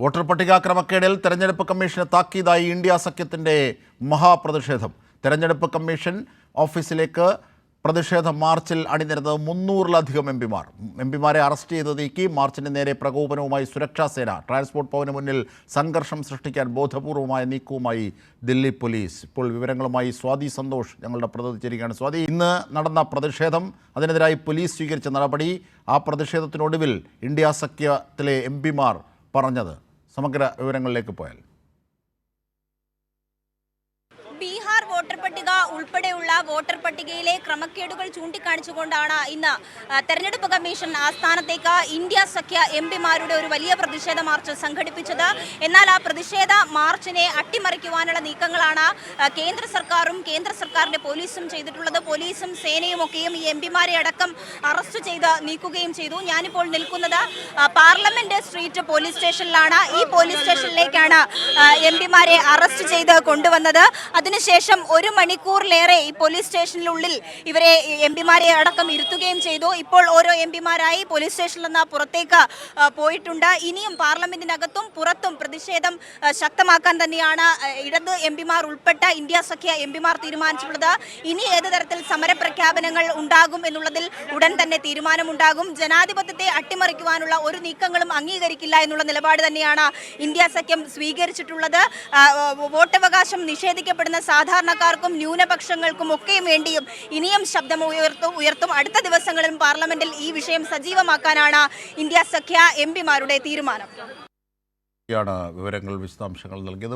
Voter പട്ടിക ക്രമക്കേടിൽ തെരഞ്ഞെടുപ്പ് commission താക്കീതായി India സഖ്യത്തിൻ്റെ മഹാപ്രതിഷേധം. തെരഞ്ഞെടുപ്പ് കമ്മീഷൻ ഓഫീസിലേക്ക് പ്രതിഷേധ മാർച്ചിൽ അണിനിരന്നത് 300-ലധികം എംപിമാരെ അറസ്റ്റ് ചെയ്ത് നീക്കി. മാർച്ചിന് നേരെ പ്രകോപനവുമായി സുരക്ഷാ സേന. ട്രാൻസ്പോർട്ട് ഭവന് മുന്നിൽ സംഘർഷം സൃഷ്ടിക്കാൻ ബോധപൂർവമായ നീക്കവുമായി ദില്ലി പോലീസ്. ഇപ്പോൾ വിവരങ്ങളുമായി സ്വാതി സന്തോഷ് ഞങ്ങളുടെ പ്രതിനിധി ചേരുകയാണ്. സ്വാതി, ഇന്ന് നടന്ന പ്രതിഷേധം, അതിനെതിരായി പോലീസ് സ്വീകരിച്ച നടപടി, ആ പ്രതിഷേധത്തിനൊടുവിൽ ഇന്ത്യ സഖ്യത്തിലെ എംപിമാർ പറഞ്ഞത്, സമഗ്ര വിവരങ്ങളിലേക്ക് പോയാൽ. ബീഹാർ വോട്ടർ പട്ടിക ഉൾപ്പെടെയുള്ള വോട്ടർ പട്ടികയിലെ ക്രമക്കേടുകൾ ചൂണ്ടിക്കാണിച്ചുകൊണ്ടാണ് ഇന്ന് തെരഞ്ഞെടുപ്പ് കമ്മീഷൻ ആസ്ഥാനത്തേക്ക് ഇന്ത്യ സഖ്യ എംപിമാരുടെ ഒരു വലിയ പ്രതിഷേധ മാർച്ച് സംഘടിപ്പിച്ചത്. എന്നാൽ ആ പ്രതിഷേധ മാർച്ചിനെ അട്ടിമറിക്കുവാനുള്ള നീക്കങ്ങളാണ് കേന്ദ്ര സർക്കാരും കേന്ദ്ര സർക്കാരിന്റെ പോലീസും ചെയ്തിട്ടുള്ളത്. പോലീസും സേനയും ഒക്കെയും ഈ എംപിമാരെ അടക്കം അറസ്റ്റ് ചെയ്ത് നീക്കുകയും ചെയ്തു. ഞാനിപ്പോൾ നിൽക്കുന്നത് പാർലമെന്റ് സ്ട്രീറ്റ് പോലീസ് സ്റ്റേഷനിലാണ്. ഈ പോലീസ് സ്റ്റേഷനിലേക്കാണ് എംപിമാരെ അറസ്റ്റ് ചെയ്ത് കൊണ്ടുവന്നത്. അതിനുശേഷം 1 മണിക്കൂറിലേറെ ഈ പോലീസ് സ്റ്റേഷനിലുള്ളിൽ ഇവരെ എംപിമാരെ അടക്കം ഇരുത്തുകയും ചെയ്തു. ഇപ്പോൾ ഓരോ എംപിമാരായി പോലീസ് സ്റ്റേഷനിൽ നിന്ന് പുറത്തേക്ക് പോയിട്ടുണ്ട്. ഇനിയും പാർലമെന്റിനകത്തും പുറത്തും പ്രതിഷേധം ശക്തമാക്കാൻ തന്നെയാണ് ഇടത് എംപിമാർ ഉൾപ്പെട്ട ഇന്ത്യ സഖ്യ എംപിമാർ തീരുമാനിച്ചിട്ടുള്ളത്. ഇനി ഏത് തരത്തിൽ സമരപ്രഖ്യാപനങ്ങൾ ഉണ്ടാകും എന്നുള്ളതിൽ ഉടൻ തന്നെ തീരുമാനമുണ്ടാകും. ജനാധിപത്യത്തെ അട്ടിമറിക്കുവാനുള്ള ഒരു നീക്കങ്ങളും അംഗീകരിക്കില്ല എന്നുള്ള നിലപാട് തന്നെയാണ് ഇന്ത്യ സഖ്യം സ്വീകരിച്ചിട്ടുള്ളത്. വോട്ടവകാശം നിഷേധിക്കപ്പെടുന്ന സാധാരണക്കാർക്കും ന്യൂനപക്ഷങ്ങൾക്കും ഒക്കെയും വേണ്ടിയും ഇനിയും ശബ്ദം ഉയർത്തും. അടുത്ത ദിവസങ്ങളിലും പാർലമെന്റിൽ ഈ വിഷയം സജീവമാക്കാനാണ് ഇന്ത്യ സഖ്യ എംപിമാരുടെ തീരുമാനം. വിവരങ്ങൾ, വിശദാംശങ്ങൾ നൽകിയത്.